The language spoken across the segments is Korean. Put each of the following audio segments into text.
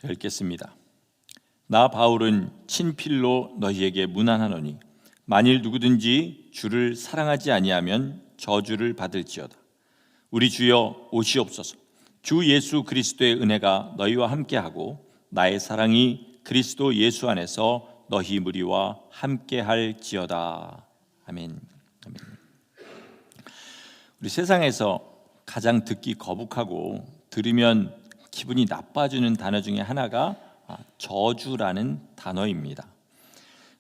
제가 읽겠습니다. 나 바울은 친필로 너희에게 문안하노니 만일 누구든지 주를 사랑하지 아니하면 저주를 받을지어다. 우리 주여 오시옵소서. 주 예수 그리스도의 은혜가 너희와 함께하고 나의 사랑이 그리스도 예수 안에서 너희 무리와 함께할지어다. 아멘. 아멘. 우리 세상에서 가장 듣기 거북하고 들으면 기분이 나빠지는 단어 중에 하나가 저주라는 단어입니다.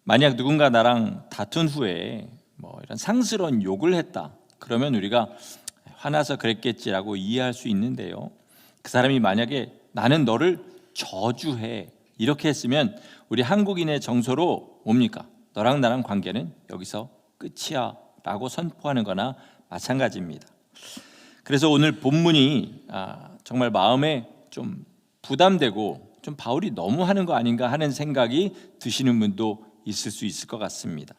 만약 누군가 나랑 다툰 후에 이런 상스러운 욕을 했다, 그러면 우리가 화나서 그랬겠지라고 이해할 수 있는데요, 그 사람이 만약에 나는 너를 저주해 이렇게 했으면 우리 한국인의 정서로 뭡니까? 너랑 나랑 관계는 여기서 끝이야 라고 선포하는 거나 마찬가지입니다. 그래서 오늘 본문이 정말 마음에 좀 부담되고 좀 바울이 너무 하는 거 아닌가 하는 생각이 드시는 분도 있을 수 있을 것 같습니다.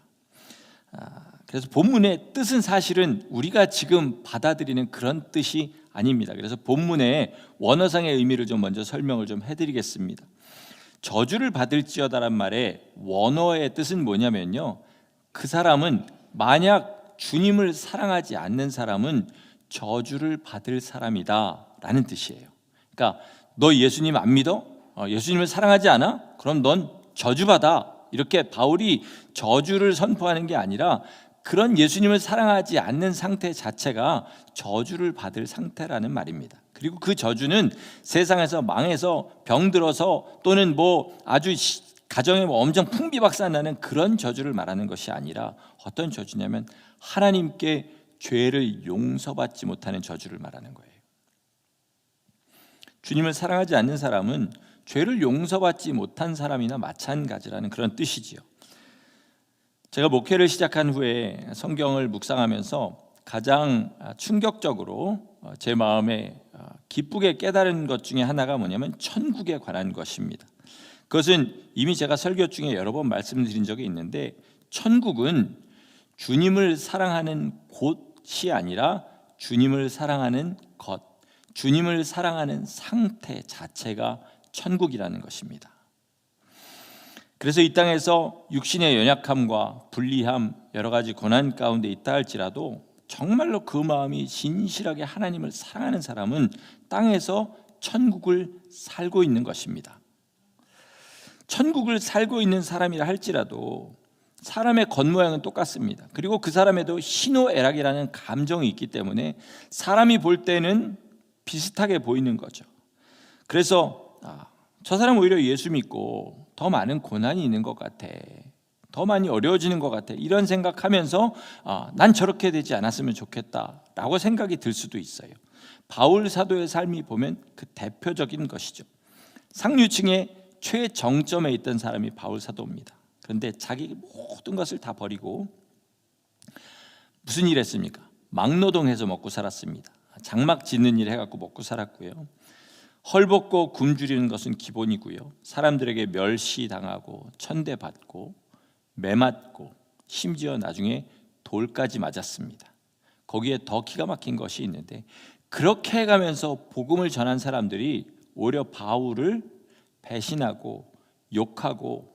그래서 본문의 뜻은 사실은 우리가 지금 받아들이는 그런 뜻이 아닙니다. 그래서 본문의 원어상의 의미를 좀 먼저 설명을 좀 해드리겠습니다. 저주를 받을지어다란 말의 원어의 뜻은 뭐냐면요, 그 사람은, 만약 주님을 사랑하지 않는 사람은 저주를 받을 사람이다 라는 뜻이에요. 그러니까 너 예수님 안 믿어? 예수님을 사랑하지 않아? 그럼 넌 저주받아. 이렇게 바울이 저주를 선포하는 게 아니라 그런 예수님을 사랑하지 않는 상태 자체가 저주를 받을 상태라는 말입니다. 그리고 그 저주는 세상에서 망해서 병들어서 또는 아주 가정에 엄청 풍비박산나는 그런 저주를 말하는 것이 아니라 어떤 저주냐면 하나님께 죄를 용서받지 못하는 저주를 말하는 거예요. 주님을 사랑하지 않는 사람은 죄를 용서받지 못한 사람이나 마찬가지라는 그런 뜻이지요. 제가 목회를 시작한 후에 성경을 묵상하면서 가장 충격적으로 제 마음에 기쁘게 깨달은 것 중에 하나가 뭐냐면 천국에 관한 것입니다. 그것은 이미 제가 설교 중에 여러 번 말씀드린 적이 있는데, 천국은 주님을 사랑하는 곳이 아니라 주님을 사랑하는 것, 주님을 사랑하는 상태 자체가 천국이라는 것입니다. 그래서 이 땅에서 육신의 연약함과 불리함, 여러 가지 고난 가운데 있다 할지라도 정말로 그 마음이 진실하게 하나님을 사랑하는 사람은 땅에서 천국을 살고 있는 것입니다. 천국을 살고 있는 사람이라 할지라도 사람의 겉모양은 똑같습니다. 그리고 그 사람에도 희노애락이라는 감정이 있기 때문에 사람이 볼 때는 비슷하게 보이는 거죠. 그래서 저 사람 오히려 예수 믿고 더 많은 고난이 있는 것 같아, 더 많이 어려워지는 것 같아, 이런 생각하면서 난 저렇게 되지 않았으면 좋겠다라고 생각이 들 수도 있어요. 바울 사도의 삶이 보면 그 대표적인 것이죠. 상류층의 최정점에 있던 사람이 바울 사도입니다. 그런데 자기 모든 것을 다 버리고 무슨 일 했습니까? 막노동해서 먹고 살았습니다. 장막 짓는 일 해갖고 먹고 살았고요. 헐벗고 굶주리는 것은 기본이고요. 사람들에게 멸시당하고 천대받고 매맞고 심지어 나중에 돌까지 맞았습니다. 거기에 더 기가 막힌 것이 있는데, 그렇게 해가면서 복음을 전한 사람들이 오히려 바울을 배신하고 욕하고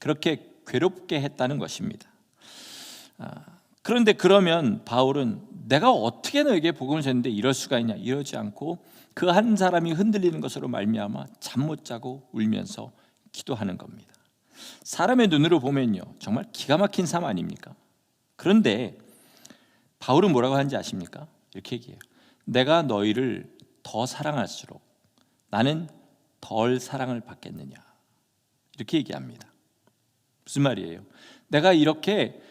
그렇게 괴롭게 했다는 것입니다. 그런데 그러면 바울은 내가 어떻게 너에게 복음을 전했는데 이럴 수가 있냐, 이러지 않고 그 한 사람이 흔들리는 것으로 말미암아 잠 못 자고 울면서 기도하는 겁니다. 사람의 눈으로 보면요, 정말 기가 막힌 삶 아닙니까? 그런데 바울은 뭐라고 하는지 아십니까? 이렇게 얘기해요. 내가 너희를 더 사랑할수록 나는 덜 사랑을 받겠느냐, 이렇게 얘기합니다. 무슨 말이에요? 내가 이렇게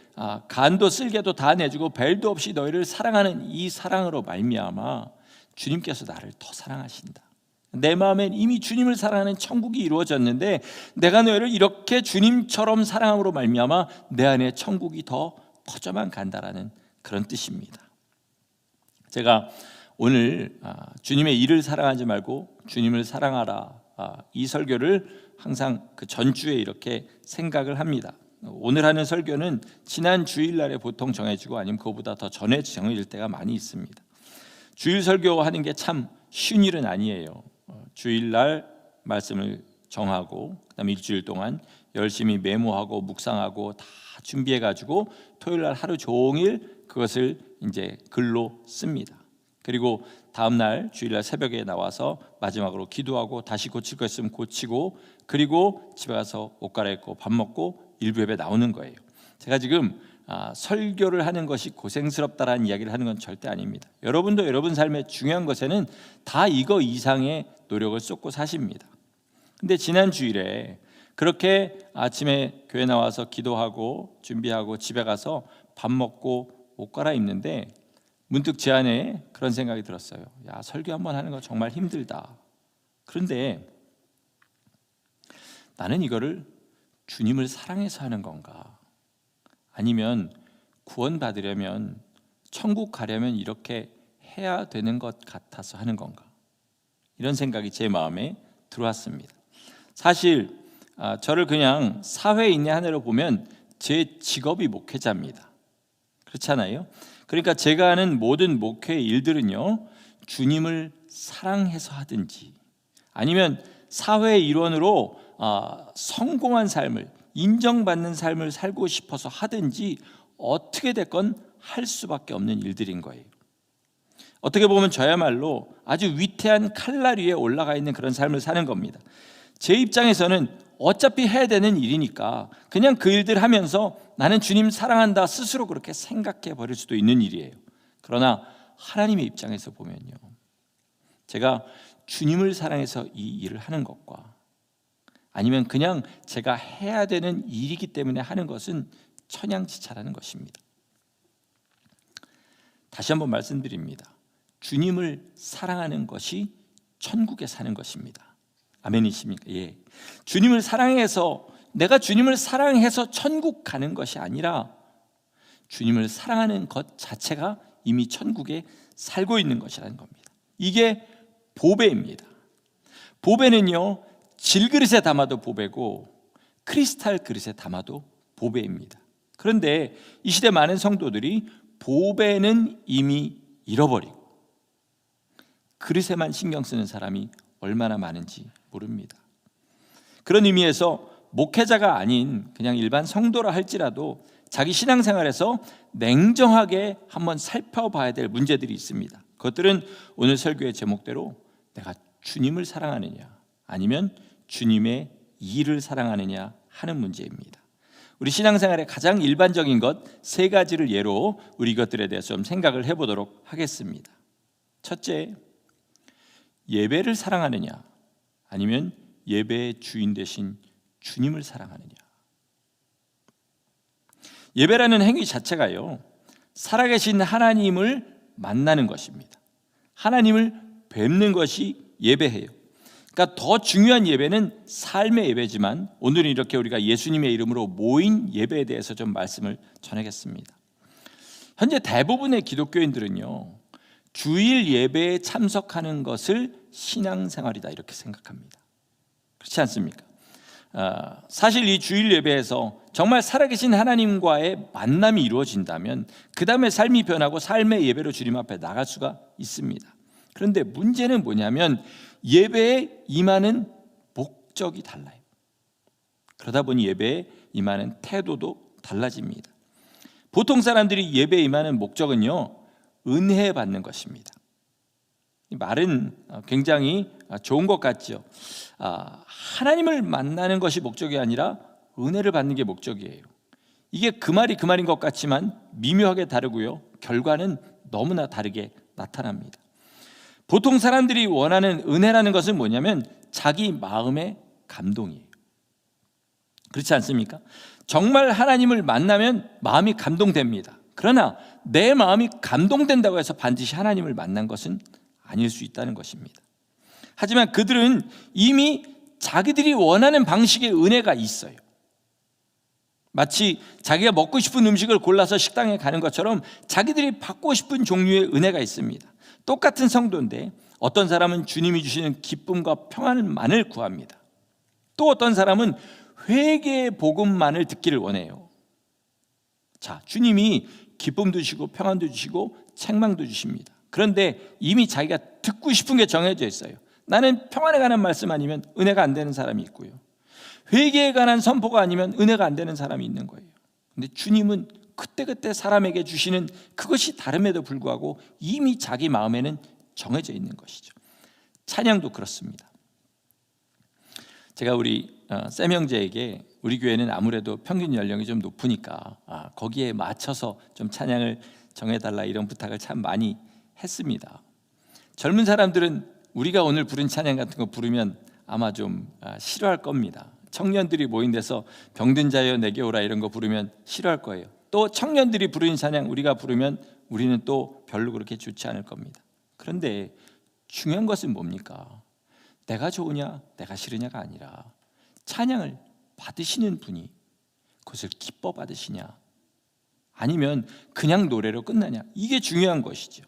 간도 쓸개도 다 내주고 벨도 없이 너희를 사랑하는 이 사랑으로 말미암아 주님께서 나를 더 사랑하신다. 내 마음엔 이미 주님을 사랑하는 천국이 이루어졌는데 내가 너희를 이렇게 주님처럼 사랑함으로 말미암아 내 안에 천국이 더 커져만 간다라는 그런 뜻입니다. 제가 오늘 주님의 일을 사랑하지 말고 주님을 사랑하라, 이 설교를 항상 그 전주에 이렇게 생각을 합니다. 오늘 하는 설교는 지난 주일날에 보통 정해지고 아니면 그거보다 더 전에 정해질 때가 많이 있습니다. 주일 설교하는 게 참 쉬운 일은 아니에요. 주일날 말씀을 정하고 그다음에 일주일 동안 열심히 메모하고 묵상하고 다 준비해가지고 토요일 날 하루 종일 그것을 이제 글로 씁니다. 그리고 다음 날 주일날 새벽에 나와서 마지막으로 기도하고 다시 고칠 거 있으면 고치고 그리고 집에 가서 옷 갈아입고 밥 먹고 일부 예배 나오는 거예요. 제가 지금 설교를 하는 것이 고생스럽다라는 이야기를 하는 건 절대 아닙니다. 여러분도 여러분 삶의 중요한 것에는 다 이거 이상의 노력을 쏟고 사십니다. 근데 지난 주일에 그렇게 아침에 교회 나와서 기도하고 준비하고 집에 가서 밥 먹고 옷 갈아입는데 문득 제 안에 그런 생각이 들었어요. 야, 설교 한번 하는 거 정말 힘들다. 그런데 나는 이거를 주님을 사랑해서 하는 건가? 아니면 구원받으려면 천국 가려면 이렇게 해야 되는 것 같아서 하는 건가? 이런 생각이 제 마음에 들어왔습니다. 사실 저를 그냥 사회인의 하나로 보면 제 직업이 목회자입니다. 그렇잖아요. 그러니까 제가 하는 모든 목회 일들은요, 주님을 사랑해서 하든지 아니면 사회 일원으로 성공한 삶을, 인정받는 삶을 살고 싶어서 하든지 어떻게 됐건 할 수밖에 없는 일들인 거예요. 어떻게 보면 저야말로 아주 위태한 칼날 위에 올라가 있는 그런 삶을 사는 겁니다. 제 입장에서는 어차피 해야 되는 일이니까 그냥 그 일들 하면서 나는 주님 사랑한다 스스로 그렇게 생각해 버릴 수도 있는 일이에요. 그러나 하나님의 입장에서 보면요, 제가 주님을 사랑해서 이 일을 하는 것과 아니면 그냥 제가 해야 되는 일이기 때문에 하는 것은 천양지차라는 것입니다. 다시 한번 말씀드립니다. 주님을 사랑하는 것이 천국에 사는 것입니다. 아멘이십니까? 예. 주님을 사랑해서, 내가 주님을 사랑해서 천국 가는 것이 아니라 주님을 사랑하는 것 자체가 이미 천국에 살고 있는 것이라는 겁니다. 이게 보배입니다. 보배는요, 질그릇에 담아도 보배고 크리스탈 그릇에 담아도 보배입니다. 그런데 이 시대 많은 성도들이 보배는 이미 잃어버리고 그릇에만 신경 쓰는 사람이 얼마나 많은지 모릅니다. 그런 의미에서 목회자가 아닌 그냥 일반 성도라 할지라도 자기 신앙생활에서 냉정하게 한번 살펴봐야 될 문제들이 있습니다. 그것들은 오늘 설교의 제목대로 내가 주님을 사랑하느냐 아니면 주님의 일을 사랑하느냐 하는 문제입니다. 우리 신앙생활의 가장 일반적인 것 세 가지를 예로 우리 이것들에 대해서 좀 생각을 해보도록 하겠습니다. 첫째, 예배를 사랑하느냐 아니면 예배의 주인 되신 주님을 사랑하느냐. 예배라는 행위 자체가요, 살아계신 하나님을 만나는 것입니다. 하나님을 뵙는 것이 예배예요. 그러니까 더 중요한 예배는 삶의 예배지만 오늘은 이렇게 우리가 예수님의 이름으로 모인 예배에 대해서 좀 말씀을 전하겠습니다. 현재 대부분의 기독교인들은요, 주일 예배에 참석하는 것을 신앙생활이다 이렇게 생각합니다. 그렇지 않습니까? 사실 이 주일 예배에서 정말 살아계신 하나님과의 만남이 이루어진다면 그 다음에 삶이 변하고 삶의 예배로 주님 앞에 나갈 수가 있습니다. 그런데 문제는 뭐냐면 예배에 임하는 목적이 달라요. 그러다 보니 예배에 임하는 태도도 달라집니다. 보통 사람들이 예배에 임하는 목적은요, 은혜 받는 것입니다. 이 말은 굉장히 좋은 것 같죠. 하나님을 만나는 것이 목적이 아니라 은혜를 받는 게 목적이에요. 이게 그 말이 그 말인 것 같지만 미묘하게 다르고요, 결과는 너무나 다르게 나타납니다. 보통 사람들이 원하는 은혜라는 것은 뭐냐면 자기 마음의 감동이에요. 그렇지 않습니까? 정말 하나님을 만나면 마음이 감동됩니다. 그러나 내 마음이 감동된다고 해서 반드시 하나님을 만난 것은 아닐 수 있다는 것입니다. 하지만 그들은 이미 자기들이 원하는 방식의 은혜가 있어요. 마치 자기가 먹고 싶은 음식을 골라서 식당에 가는 것처럼 자기들이 받고 싶은 종류의 은혜가 있습니다. 똑같은 성도인데 어떤 사람은 주님이 주시는 기쁨과 평안만을 구합니다. 또 어떤 사람은 회개의 복음만을 듣기를 원해요. 자, 주님이 기쁨도 주시고 평안도 주시고 책망도 주십니다. 그런데 이미 자기가 듣고 싶은 게 정해져 있어요. 나는 평안에 관한 말씀 아니면 은혜가 안 되는 사람이 있고요. 회개에 관한 선포가 아니면 은혜가 안 되는 사람이 있는 거예요. 근데 주님은 그때그때 사람에게 주시는 그것이 다름에도 불구하고 이미 자기 마음에는 정해져 있는 것이죠. 찬양도 그렇습니다. 제가 우리 샘 형제에게 우리 교회는 아무래도 평균 연령이 좀 높으니까 거기에 맞춰서 좀 찬양을 정해달라 이런 부탁을 참 많이 했습니다. 젊은 사람들은 우리가 오늘 부른 찬양 같은 거 부르면 아마 좀 싫어할 겁니다. 청년들이 모인 데서 병든 자여 내게 오라 이런 거 부르면 싫어할 거예요. 또 청년들이 부르는 찬양 우리가 부르면 우리는 또 별로 그렇게 좋지 않을 겁니다. 그런데 중요한 것은 뭡니까? 내가 좋으냐 내가 싫으냐가 아니라 찬양을 받으시는 분이 그것을 기뻐 받으시냐 아니면 그냥 노래로 끝나냐, 이게 중요한 것이죠.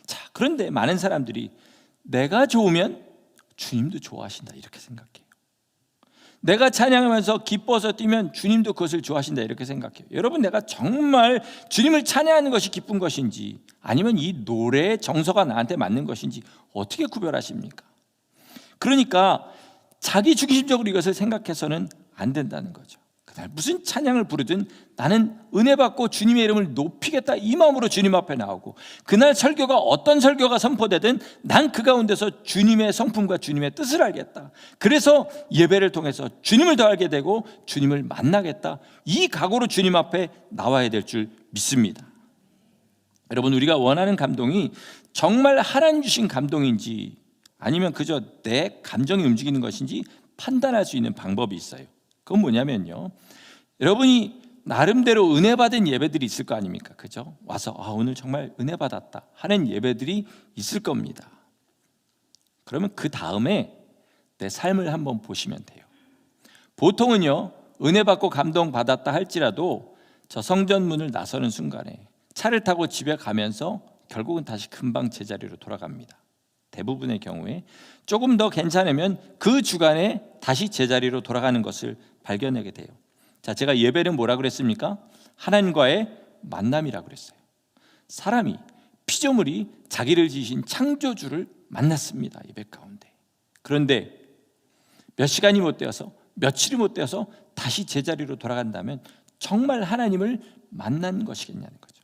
자, 그런데 많은 사람들이 내가 좋으면 주님도 좋아하신다 이렇게 생각해요. 내가 찬양하면서 기뻐서 뛰면 주님도 그것을 좋아하신다 이렇게 생각해요. 여러분, 내가 정말 주님을 찬양하는 것이 기쁜 것인지 아니면 이 노래의 정서가 나한테 맞는 것인지 어떻게 구별하십니까? 그러니까 자기 중심적으로 이것을 생각해서는 안 된다는 거죠. 그날 무슨 찬양을 부르든 나는 은혜 받고 주님의 이름을 높이겠다 이 마음으로 주님 앞에 나오고, 그날 설교가 어떤 설교가 선포되든 난 그 가운데서 주님의 성품과 주님의 뜻을 알겠다. 그래서 예배를 통해서 주님을 더 알게 되고 주님을 만나겠다. 이 각오로 주님 앞에 나와야 될 줄 믿습니다. 여러분, 우리가 원하는 감동이 정말 하나님 주신 감동인지 아니면 그저 내 감정이 움직이는 것인지 판단할 수 있는 방법이 있어요. 그건 뭐냐면요, 여러분이 나름대로 은혜 받은 예배들이 있을 거 아닙니까? 그죠? 와서 오늘 정말 은혜 받았다 하는 예배들이 있을 겁니다. 그러면 그 다음에 내 삶을 한번 보시면 돼요. 보통은요, 은혜 받고 감동 받았다 할지라도 저 성전문을 나서는 순간에 차를 타고 집에 가면서 결국은 다시 금방 제자리로 돌아갑니다. 대부분의 경우에 조금 더 괜찮으면 그 주간에 다시 제자리로 돌아가는 것을 발견하게 돼요. 자, 제가 예배는 뭐라 그랬습니까? 하나님과의 만남이라고 그랬어요. 사람이 피조물이 자기를 지으신 창조주를 만났습니다, 예배 가운데. 그런데 몇 시간이 못 되어서 며칠이 못 되어서 다시 제자리로 돌아간다면 정말 하나님을 만난 것이겠냐는 거죠.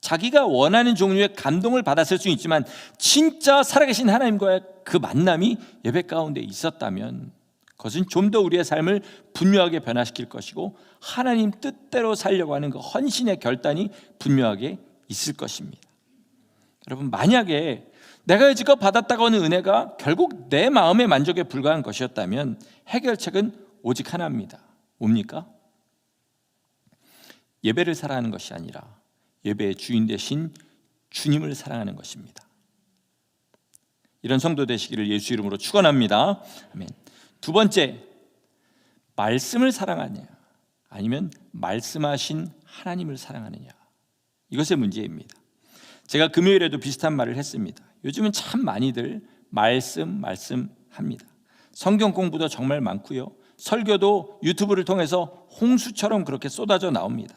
자기가 원하는 종류의 감동을 받았을 수 있지만 진짜 살아계신 하나님과의 그 만남이 예배 가운데 있었다면 그것은 좀 더 우리의 삶을 분명하게 변화시킬 것이고 하나님 뜻대로 살려고 하는 그 헌신의 결단이 분명하게 있을 것입니다. 여러분, 만약에 내가 여지껏 받았다고 하는 은혜가 결국 내 마음의 만족에 불과한 것이었다면 해결책은 오직 하나입니다. 뭡니까? 예배를 사랑하는 것이 아니라 예배의 주인 되신 주님을 사랑하는 것입니다. 이런 성도 되시기를 예수 이름으로 축원합니다. 아멘. 두 번째, 말씀을 사랑하느냐 아니면 말씀하신 하나님을 사랑하느냐, 이것의 문제입니다. 제가 금요일에도 비슷한 말을 했습니다. 요즘은 참 많이들 말씀합니다. 성경 공부도 정말 많고요, 설교도 유튜브를 통해서 홍수처럼 그렇게 쏟아져 나옵니다.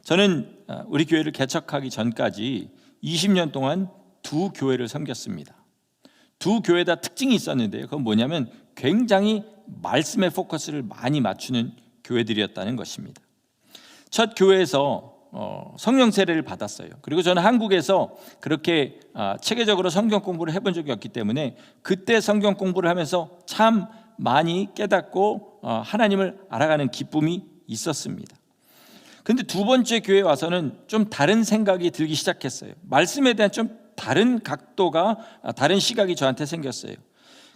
저는 우리 교회를 개척하기 전까지 20년 동안 두 교회를 섬겼습니다. 두 교회 다 특징이 있었는데요, 그건 뭐냐면 굉장히 말씀에 포커스를 많이 맞추는 교회들이었다는 것입니다. 첫 교회에서 성령 세례를 받았어요. 그리고 저는 한국에서 그렇게 체계적으로 성경 공부를 해본 적이 없기 때문에 그때 성경 공부를 하면서 참 많이 깨닫고 하나님을 알아가는 기쁨이 있었습니다. 근데 두 번째 교회에 와서는 좀 다른 생각이 들기 시작했어요. 말씀에 대한 좀 다른 각도가, 다른 시각이 저한테 생겼어요.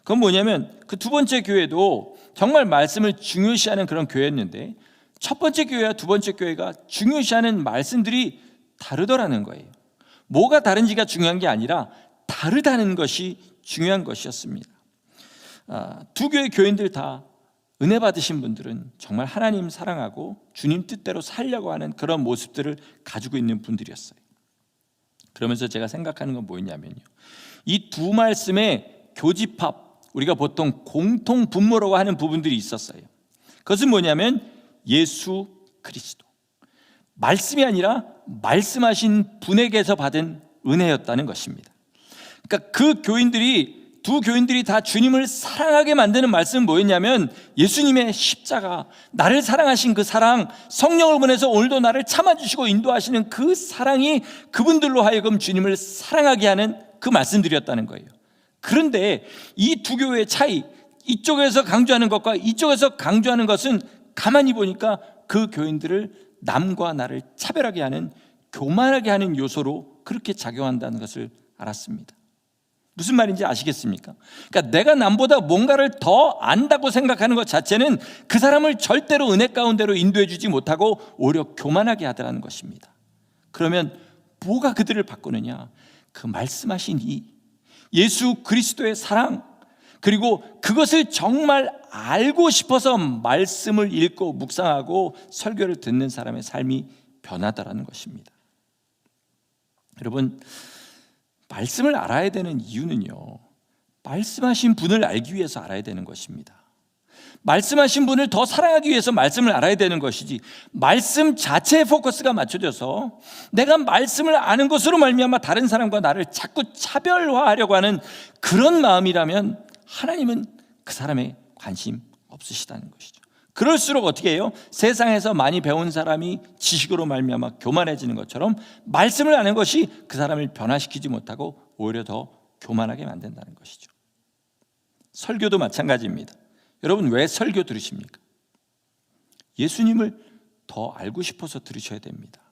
그건 뭐냐면 그 두 번째 교회도 정말 말씀을 중요시하는 그런 교회였는데 첫 번째 교회와 두 번째 교회가 중요시하는 말씀들이 다르더라는 거예요. 뭐가 다른지가 중요한 게 아니라 다르다는 것이 중요한 것이었습니다. 두 교회 교인들 다 은혜 받으신 분들은 정말 하나님 사랑하고 주님 뜻대로 살려고 하는 그런 모습들을 가지고 있는 분들이었어요. 그러면서 제가 생각하는 건 뭐였냐면요, 이 두 말씀의 교집합, 우리가 보통 공통 분모라고 하는 부분들이 있었어요. 그것은 뭐냐면 예수 그리스도, 말씀이 아니라 말씀하신 분에게서 받은 은혜였다는 것입니다. 그러니까 그 교인들이 두 교인들이 다 주님을 사랑하게 만드는 말씀은 뭐였냐면 예수님의 십자가, 나를 사랑하신 그 사랑, 성령을 보내서 오늘도 나를 참아주시고 인도하시는 그 사랑이 그분들로 하여금 주님을 사랑하게 하는 그 말씀들이었다는 거예요. 그런데 이 두 교회의 차이, 이쪽에서 강조하는 것과 이쪽에서 강조하는 것은 가만히 보니까 그 교인들을 남과 나를 차별하게 하는, 교만하게 하는 요소로 그렇게 작용한다는 것을 알았습니다. 무슨 말인지 아시겠습니까? 그러니까 내가 남보다 뭔가를 더 안다고 생각하는 것 자체는 그 사람을 절대로 은혜 가운데로 인도해 주지 못하고 오히려 교만하게 하더라는 것입니다. 그러면 뭐가 그들을 바꾸느냐? 그 말씀하신 이 예수 그리스도의 사랑, 그리고 그것을 정말 알고 싶어서 말씀을 읽고 묵상하고 설교를 듣는 사람의 삶이 변하다라는 것입니다. 여러분, 말씀을 알아야 되는 이유는요, 말씀하신 분을 알기 위해서 알아야 되는 것입니다. 말씀하신 분을 더 사랑하기 위해서 말씀을 알아야 되는 것이지, 말씀 자체에 포커스가 맞춰져서 내가 말씀을 아는 것으로 말미암아 다른 사람과 나를 자꾸 차별화하려고 하는 그런 마음이라면 하나님은 그 사람에 관심 없으시다는 것이죠. 그럴수록 어떻게 해요? 세상에서 많이 배운 사람이 지식으로 말미암아 교만해지는 것처럼 말씀을 아는 것이 그 사람을 변화시키지 못하고 오히려 더 교만하게 만든다는 것이죠. 설교도 마찬가지입니다. 여러분, 왜 설교 들으십니까? 예수님을 더 알고 싶어서 들으셔야 됩니다.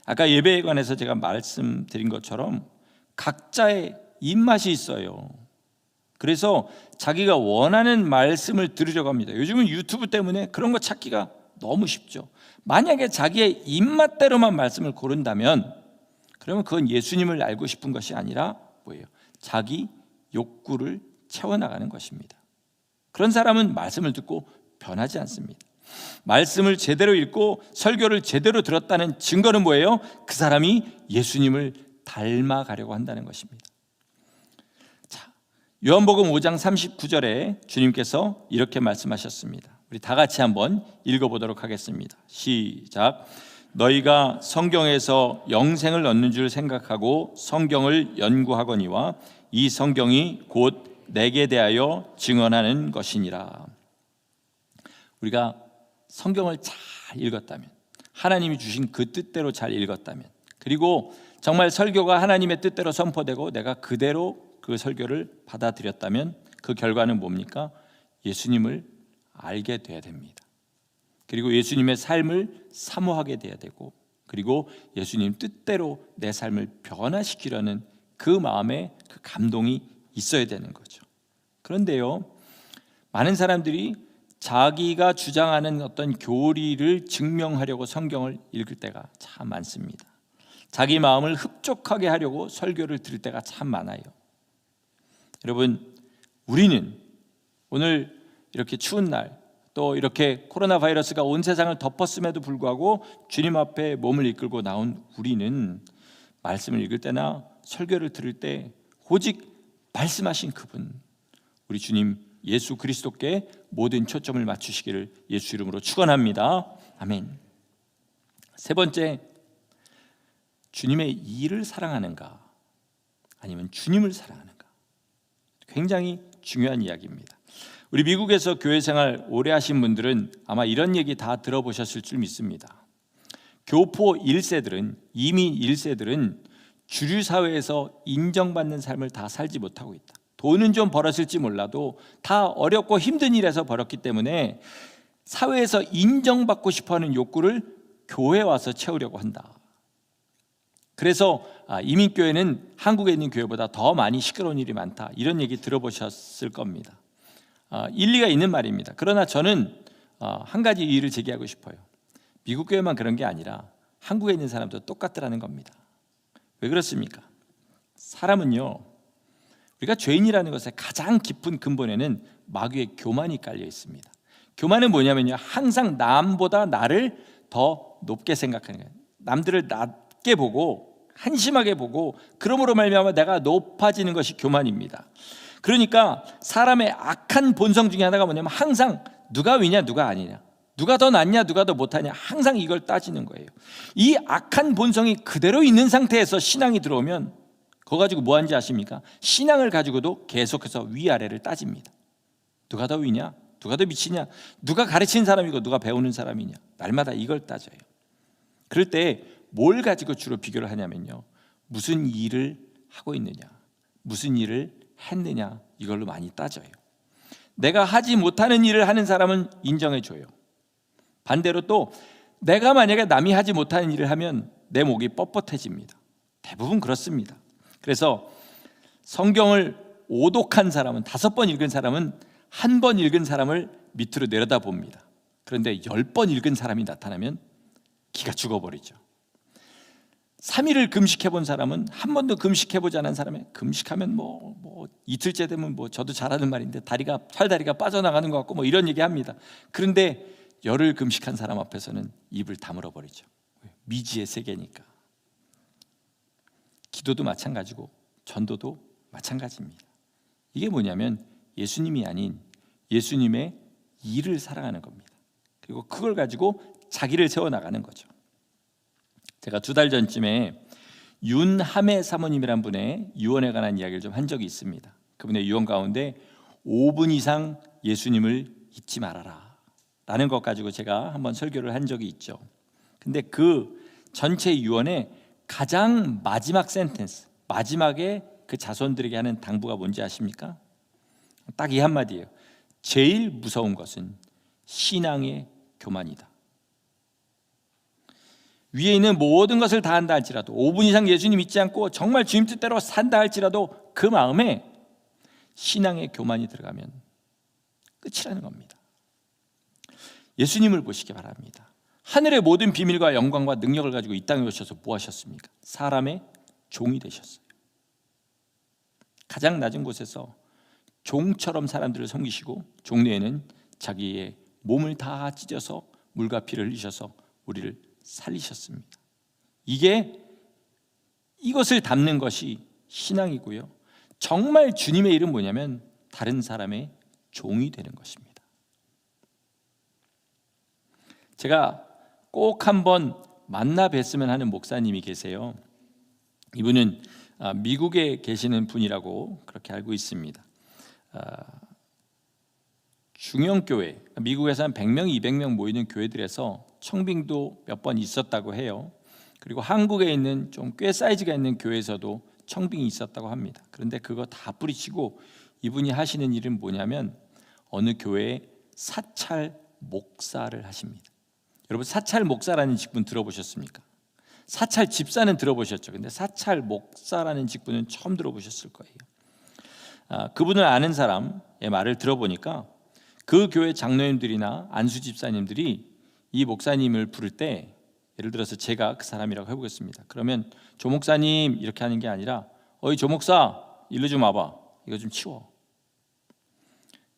아까 예배에 관해서 제가 말씀드린 것처럼 각자의 입맛이 있어요. 그래서 자기가 원하는 말씀을 들으려고 합니다. 요즘은 유튜브 때문에 그런 거 찾기가 너무 쉽죠. 만약에 자기의 입맛대로만 말씀을 고른다면 그러면 그건 예수님을 알고 싶은 것이 아니라 뭐예요? 자기 욕구를 채워나가는 것입니다. 그런 사람은 말씀을 듣고 변하지 않습니다. 말씀을 제대로 읽고 설교를 제대로 들었다는 증거는 뭐예요? 그 사람이 예수님을 닮아가려고 한다는 것입니다. 요한복음 5장 39절에 주님께서 이렇게 말씀하셨습니다. 우리 다 같이 한번 읽어보도록 하겠습니다. 시작. 너희가 성경에서 영생을 얻는 줄 생각하고 성경을 연구하거니와 이 성경이 곧 내게 대하여 증언하는 것이니라. 우리가 성경을 잘 읽었다면, 하나님이 주신 그 뜻대로 잘 읽었다면, 그리고 정말 설교가 하나님의 뜻대로 선포되고 내가 그대로 그 설교를 받아들였다면 그 결과는 뭡니까? 예수님을 알게 돼야 됩니다. 그리고 예수님의 삶을 사모하게 돼야 되고, 그리고 예수님 뜻대로 내 삶을 변화시키려는 그 마음에 그 감동이 있어야 되는 거죠. 그런데요, 많은 사람들이 자기가 주장하는 어떤 교리를 증명하려고 성경을 읽을 때가 참 많습니다. 자기 마음을 흡족하게 하려고 설교를 들을 때가 참 많아요. 여러분, 우리는 오늘 이렇게 추운 날, 또 이렇게 코로나 바이러스가 온 세상을 덮었음에도 불구하고 주님 앞에 몸을 이끌고 나온 우리는 말씀을 읽을 때나 설교를 들을 때 오직 말씀하신 그분, 우리 주님 예수 그리스도께 모든 초점을 맞추시기를 예수 이름으로 축원합니다. 아멘. 세 번째, 주님의 일을 사랑하는가 아니면 주님을 사랑하는가, 굉장히 중요한 이야기입니다. 우리 미국에서 교회 생활 오래 하신 분들은 아마 이런 얘기 다 들어보셨을 줄 믿습니다. 교포 1세들은, 이민 1세들은 주류 사회에서 인정받는 삶을 다 살지 못하고 있다. 돈은 좀 벌었을지 몰라도 다 어렵고 힘든 일에서 벌었기 때문에 사회에서 인정받고 싶어하는 욕구를 교회에 와서 채우려고 한다. 그래서 이민교회는 한국에 있는 교회보다 더 많이 시끄러운 일이 많다, 이런 얘기 들어보셨을 겁니다. 일리가 있는 말입니다. 그러나 저는 한 가지 이의를 제기하고 싶어요. 미국 교회만 그런 게 아니라 한국에 있는 사람도 똑같더라는 겁니다. 왜 그렇습니까? 사람은요, 우리가 죄인이라는 것의 가장 깊은 근본에는 마귀의 교만이 깔려 있습니다. 교만은 뭐냐면요, 항상 남보다 나를 더 높게 생각하는 거예요. 남들을 낮게 보고 한심하게 보고, 그러므로 말미암아 내가 높아지는 것이 교만입니다. 그러니까 사람의 악한 본성 중에 하나가 뭐냐면 항상 누가 위냐 누가 아니냐, 누가 더 낫냐 누가 더 못하냐, 항상 이걸 따지는 거예요. 이 악한 본성이 그대로 있는 상태에서 신앙이 들어오면 그거 가지고 뭐 하는지 아십니까? 신앙을 가지고도 계속해서 위아래를 따집니다. 누가 더 위냐? 누가 더 미치냐? 누가 가르치는 사람이고 누가 배우는 사람이냐? 날마다 이걸 따져요. 그럴 때 뭘 가지고 주로 비교를 하냐면요, 무슨 일을 하고 있느냐, 무슨 일을 했느냐, 이걸로 많이 따져요. 내가 하지 못하는 일을 하는 사람은 인정해줘요. 반대로 또 내가 만약에 남이 하지 못하는 일을 하면 내 목이 뻣뻣해집니다. 대부분 그렇습니다. 그래서 성경을 오독한 사람은, 5번 읽은 사람은 한 번 읽은 사람을 밑으로 내려다봅니다. 그런데 10번 읽은 사람이 나타나면 기가 죽어버리죠. 3일을 금식해본 사람은 한 번도 금식해보지 않은 사람이 금식하면 뭐 이틀째 되면 저도 잘하는 말인데 팔다리가 빠져나가는 것 같고 이런 얘기합니다. 그런데 열흘 금식한 사람 앞에서는 입을 다물어 버리죠. 미지의 세계니까. 기도도 마찬가지고 전도도 마찬가지입니다. 이게 뭐냐면 예수님이 아닌 예수님의 일을 살아가는 겁니다. 그리고 그걸 가지고 자기를 세워나가는 거죠. 제가 2달 전쯤에 윤함의 사모님이란 분의 유언에 관한 이야기를 좀 한 적이 있습니다. 그분의 유언 가운데 5분 이상 예수님을 잊지 말아라 라는 것 가지고 제가 한번 설교를 한 적이 있죠. 근데 그 전체 유언의 가장 마지막 센텐스, 마지막에 그 자손들에게 하는 당부가 뭔지 아십니까? 딱 이 한마디예요. 제일 무서운 것은 신앙의 교만이다. 위에 있는 모든 것을 다 한다 할지라도, 5분 이상 예수님 믿지 않고 정말 주님 뜻대로 산다 할지라도 그 마음에 신앙의 교만이 들어가면 끝이라는 겁니다. 예수님을 보시기 바랍니다. 하늘의 모든 비밀과 영광과 능력을 가지고 이 땅에 오셔서 뭐 하셨습니까? 사람의 종이 되셨어요. 가장 낮은 곳에서 종처럼 사람들을 섬기시고 종래에는 자기의 몸을 다 찢어서 물과 피를 흘리셔서 우리를 살리셨습니다. 이것을 담는 것이 신앙이고요, 정말 주님의 일은 뭐냐면 다른 사람의 종이 되는 것입니다. 제가 꼭 한번 만나 뵀으면 하는 목사님이 계세요. 이분은 미국에 계시는 분이라고 그렇게 알고 있습니다. 중형교회, 미국에서 한 100명, 200명 모이는 교회들에서 청빙도 몇 번 있었다고 해요. 그리고 한국에 있는 좀 꽤 사이즈가 있는 교회에서도 청빙이 있었다고 합니다. 그런데 그거 다 뿌리치고 이분이 하시는 일은 뭐냐면 어느 교회에 사찰 목사를 하십니다. 여러분, 사찰 목사라는 직분 들어보셨습니까? 사찰 집사는 들어보셨죠. 근데 사찰 목사라는 직분은 처음 들어보셨을 거예요. 그분을 아는 사람의 말을 들어보니까 그 교회 장로님들이나 안수 집사님들이 이 목사님을 부를 때, 예를 들어서 제가 그 사람이라고 해보겠습니다. 그러면 조 목사님 이렇게 하는 게 아니라 어이 조 목사 일로 좀 와봐, 이거 좀 치워.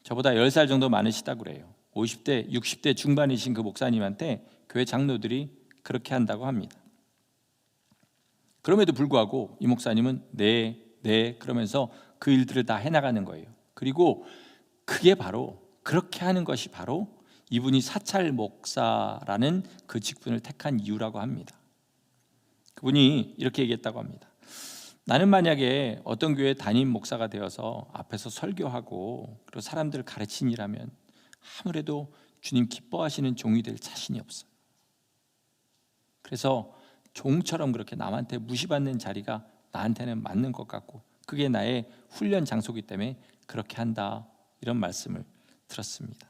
저보다 10살 정도 많으시다고 그래요. 50대 60대 중반이신 그 목사님한테 교회 장로들이 그렇게 한다고 합니다. 그럼에도 불구하고 이 목사님은 네 그러면서 그 일들을 다 해나가는 거예요. 그리고 그게 바로, 그렇게 하는 것이 바로 이분이 사찰 목사라는 그 직분을 택한 이유라고 합니다. 그분이 이렇게 얘기했다고 합니다. 나는 만약에 어떤 교회 담임 목사가 되어서 앞에서 설교하고 그리고 사람들을 가르치는 일하면 아무래도 주님 기뻐하시는 종이 될 자신이 없어요. 그래서 종처럼 그렇게 남한테 무시받는 자리가 나한테는 맞는 것 같고 그게 나의 훈련 장소이기 때문에 그렇게 한다, 이런 말씀을 들었습니다.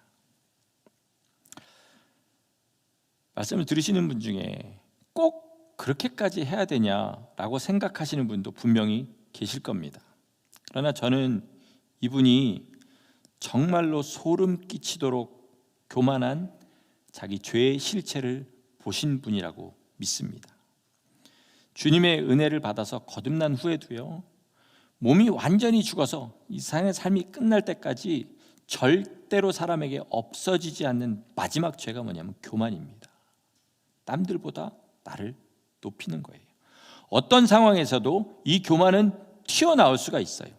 말씀을 들으시는 분 중에 꼭 그렇게까지 해야 되냐라고 생각하시는 분도 분명히 계실 겁니다. 그러나 저는 이분이 정말로 소름 끼치도록 교만한 자기 죄의 실체를 보신 분이라고 믿습니다. 주님의 은혜를 받아서 거듭난 후에도요, 몸이 완전히 죽어서 이 세상의 삶이 끝날 때까지 절대로 사람에게 없어지지 않는 마지막 죄가 뭐냐면 교만입니다. 남들보다 나를 높이는 거예요. 어떤 상황에서도 이 교만은 튀어나올 수가 있어요.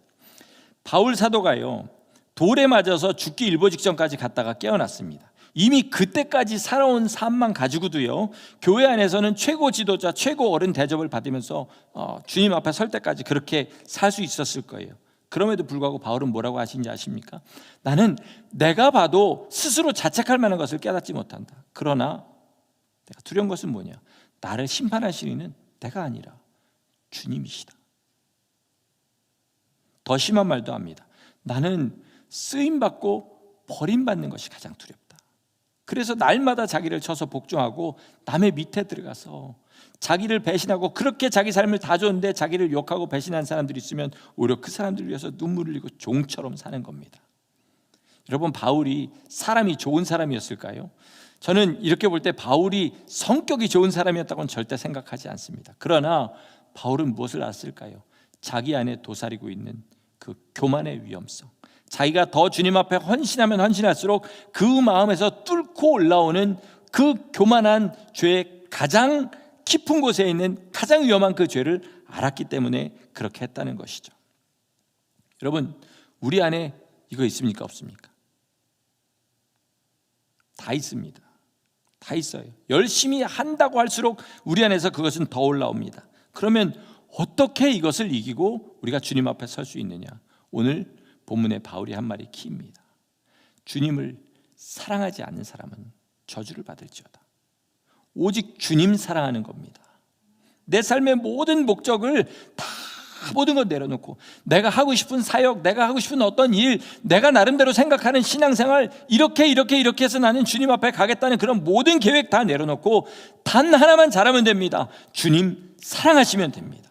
바울 사도가요, 돌에 맞아서 죽기 일보 직전까지 갔다가 깨어났습니다. 이미 그때까지 살아온 삶만 가지고도요, 교회 안에서는 최고 지도자, 최고 어른 대접을 받으면서 주님 앞에 설 때까지 그렇게 살 수 있었을 거예요. 그럼에도 불구하고 바울은 뭐라고 하시는지 아십니까? 나는 내가 봐도 스스로 자책할 만한 것을 깨닫지 못한다. 그러나 내가 두려운 것은 뭐냐? 나를 심판하시는 이는 내가 아니라 주님이시다. 더 심한 말도 합니다. 나는 쓰임받고 버림받는 것이 가장 두렵다. 그래서 날마다 자기를 쳐서 복종하고 남의 밑에 들어가서 자기를 배신하고, 그렇게 자기 삶을 다 줬는데 자기를 욕하고 배신한 사람들이 있으면 오히려 그 사람들을 위해서 눈물을 흘리고 종처럼 사는 겁니다. 여러분, 바울이 사람이 좋은 사람이었을까요? 저는 이렇게 볼 때 바울이 성격이 좋은 사람이었다고는 절대 생각하지 않습니다. 그러나 바울은 무엇을 알았을까요? 자기 안에 도사리고 있는 그 교만의 위험성, 자기가 더 주님 앞에 헌신하면 헌신할수록 그 마음에서 뚫고 올라오는 그 교만한 죄의 가장 깊은 곳에 있는 가장 위험한 그 죄를 알았기 때문에 그렇게 했다는 것이죠. 여러분, 우리 안에 이거 있습니까? 없습니까? 다 있습니다. 다 있어요. 열심히 한다고 할수록 우리 안에서 그것은 더 올라옵니다. 그러면 어떻게 이것을 이기고 우리가 주님 앞에 설 수 있느냐? 오늘 본문에 바울이 한 말이 키입니다. 주님을 사랑하지 않는 사람은 저주를 받을지어다. 오직 주님 사랑하는 겁니다. 내 삶의 모든 목적을 다, 모든 걸 내려놓고 내가 하고 싶은 사역, 내가 하고 싶은 어떤 일, 내가 나름대로 생각하는 신앙생활, 이렇게 해서 나는 주님 앞에 가겠다는 그런 모든 계획 다 내려놓고 단 하나만 잘하면 됩니다. 주님 사랑하시면 됩니다.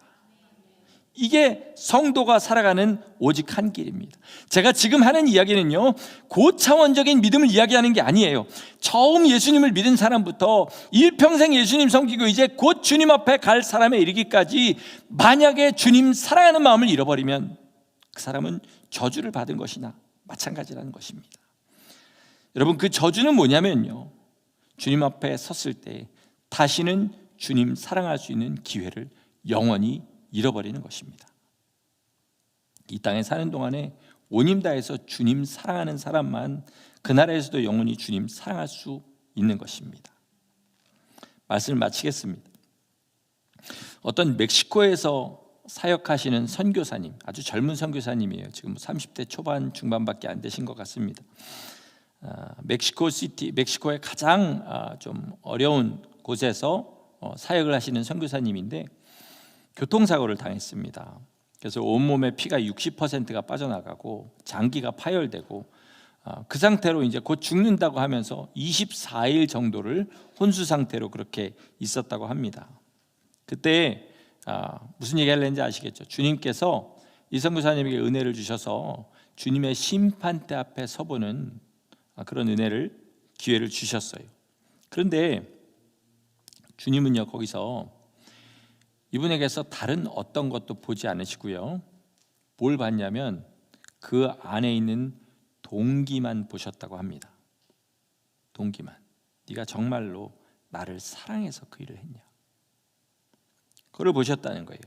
이게 성도가 살아가는 오직 한 길입니다. 제가 지금 하는 이야기는요, 고차원적인 믿음을 이야기하는 게 아니에요. 처음 예수님을 믿은 사람부터 일평생 예수님 섬기고 이제 곧 주님 앞에 갈 사람에 이르기까지 만약에 주님 사랑하는 마음을 잃어버리면 그 사람은 저주를 받은 것이나 마찬가지라는 것입니다. 여러분, 그 저주는 뭐냐면요, 주님 앞에 섰을 때 다시는 주님 사랑할 수 있는 기회를 영원히 잃어버리는 것입니다. 이 땅에 사는 동안에 온 힘 다해서 주님 사랑하는 사람만 그 나라에서도 영원히 주님 사랑할 수 있는 것입니다. 말씀을 마치겠습니다. 어떤 멕시코에서 사역하시는 선교사님, 아주 젊은 선교사님이에요. 지금 30대 초반 중반밖에 안 되신 것 같습니다. 멕시코의 가장 좀 어려운 곳에서 사역을 하시는 선교사님인데 교통사고를 당했습니다. 그래서 온몸에 피가 60%가 빠져나가고 장기가 파열되고 그 상태로 이제 곧 죽는다고 하면서 24일 정도를 혼수 상태로 그렇게 있었다고 합니다. 그때 무슨 얘기를 했는지 아시겠죠? 주님께서 이 선교사님에게 은혜를 주셔서 주님의 심판대 앞에 서보는 그런 기회를 주셨어요. 그런데 주님은요, 거기서 이분에게서 다른 어떤 것도 보지 않으시고요, 뭘 봤냐면 그 안에 있는 동기만 보셨다고 합니다. 동기만. 네가 정말로 나를 사랑해서 그 일을 했냐, 그걸 보셨다는 거예요.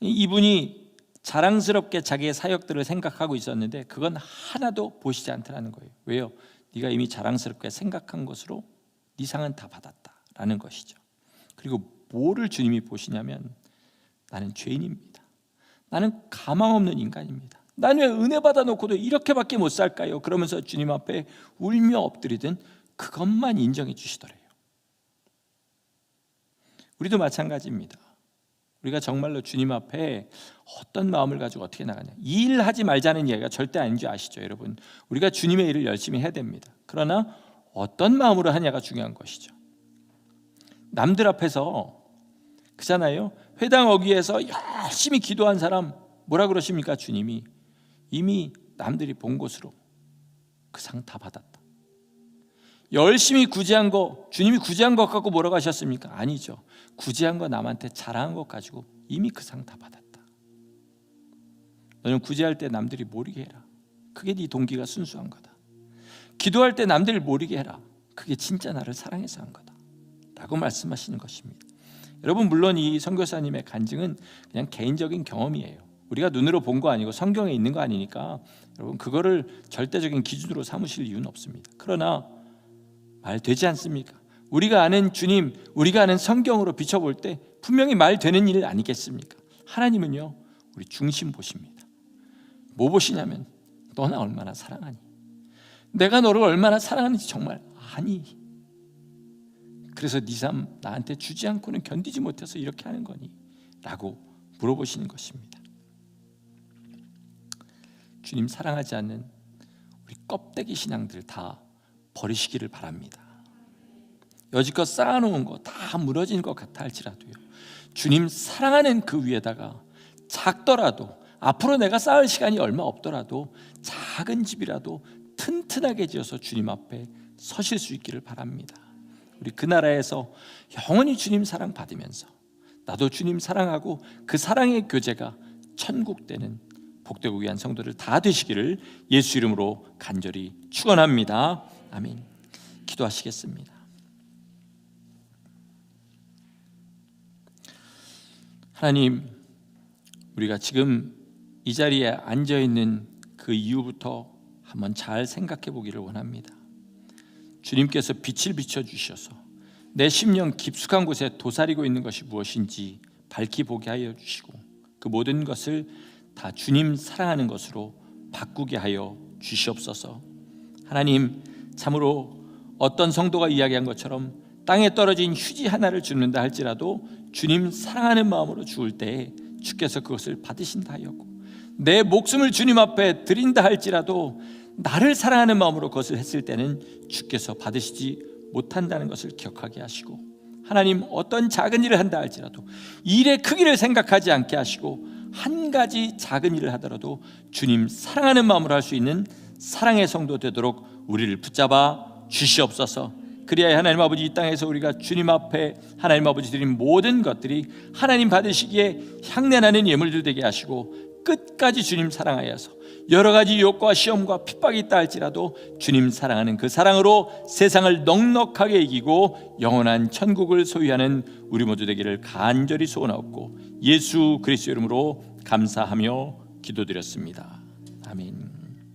이분이 자랑스럽게 자기의 사역들을 생각하고 있었는데 그건 하나도 보시지 않더라는 거예요. 왜요? 네가 이미 자랑스럽게 생각한 것으로 네 상은 다 받았다라는 것이죠. 그리고 뭐를 주님이 보시냐면 나는 죄인입니다. 나는 가망 없는 인간입니다. 나는 왜 은혜 받아놓고도 이렇게밖에 못 살까요? 그러면서 주님 앞에 울며 엎드리든 그것만 인정해 주시더래요. 우리도 마찬가지입니다. 우리가 정말로 주님 앞에 어떤 마음을 가지고 어떻게 나가냐, 이 일 하지 말자는 이야기가 절대 아닌 줄 아시죠? 여러분, 우리가 주님의 일을 열심히 해야 됩니다. 그러나 어떤 마음으로 하냐가 중요한 것이죠. 남들 앞에서 그잖아요, 회당 어귀에서 열심히 기도한 사람 뭐라 그러십니까? 주님이 이미 남들이 본 것으로 그 상 다 받았다. 열심히 구제한 거, 주님이 구제한 것 갖고 뭐라고 하셨습니까? 아니죠. 구제한 거 남한테 자랑한 것 가지고 이미 그 상 다 받았다. 너는 구제할 때 남들이 모르게 해라. 그게 네 동기가 순수한 거다. 기도할 때 남들이 모르게 해라. 그게 진짜 나를 사랑해서 한 거다 라고 말씀하시는 것입니다. 여러분, 물론 이 선교사님의 간증은 그냥 개인적인 경험이에요. 우리가 눈으로 본 거 아니고 성경에 있는 거 아니니까 여러분 그거를 절대적인 기준으로 삼으실 이유는 없습니다. 그러나 말 되지 않습니까? 우리가 아는 주님, 우리가 아는 성경으로 비춰볼 때 분명히 말 되는 일 아니겠습니까? 하나님은요, 우리 중심 보십니다. 뭐 보시냐면 너 나 얼마나 사랑하니? 내가 너를 얼마나 사랑하는지 정말 아니? 그래서 네 삶 나한테 주지 않고는 견디지 못해서 이렇게 하는 거니? 라고 물어보시는 것입니다. 주님 사랑하지 않는 우리 껍데기 신앙들 다 버리시기를 바랍니다. 여지껏 쌓아놓은 거 다 무너진 것 같아 할지라도요, 주님 사랑하는 그 위에다가 작더라도, 앞으로 내가 쌓을 시간이 얼마 없더라도 작은 집이라도 튼튼하게 지어서 주님 앞에 서실 수 있기를 바랍니다. 우리 그 나라에서 영원히 주님 사랑 받으면서 나도 주님 사랑하고 그 사랑의 교제가 천국 되는 복되고 귀한 성도들 다 되시기를 예수 이름으로 간절히 축원합니다. 아멘. 기도하시겠습니다. 하나님, 우리가 지금 이 자리에 앉아 있는 그 이유부터 한번 잘 생각해 보기를 원합니다. 주님께서 빛을 비춰 주셔서 내 심령 깊숙한 곳에 도사리고 있는 것이 무엇인지 밝히 보게 하여 주시고, 그 모든 것을 다 주님 사랑하는 것으로 바꾸게 하여 주시옵소서. 하나님, 참으로 어떤 성도가 이야기한 것처럼 땅에 떨어진 휴지 하나를 줍는다 할지라도 주님 사랑하는 마음으로 주을 때 주께서 그것을 받으신다 하였고, 내 목숨을 주님 앞에 드린다 할지라도 나를 사랑하는 마음으로 그것을 했을 때는 주께서 받으시지 못한다는 것을 기억하게 하시고, 하나님, 어떤 작은 일을 한다 할지라도 일의 크기를 생각하지 않게 하시고, 한 가지 작은 일을 하더라도 주님 사랑하는 마음으로 할 수 있는 사랑의 성도 되도록 우리를 붙잡아 주시옵소서. 그리하여 하나님 아버지, 이 땅에서 우리가 주님 앞에 하나님 아버지 드린 모든 것들이 하나님 받으시기에 향내나는 예물들 되게 하시고, 끝까지 주님 사랑하여서 여러 가지 유혹과 시험과 핍박이 있다 할지라도 주님 사랑하는 그 사랑으로 세상을 넉넉하게 이기고 영원한 천국을 소유하는 우리 모두 되기를 간절히 소원하옵고 예수 그리스도 이름으로 감사하며 기도드렸습니다. 아멘.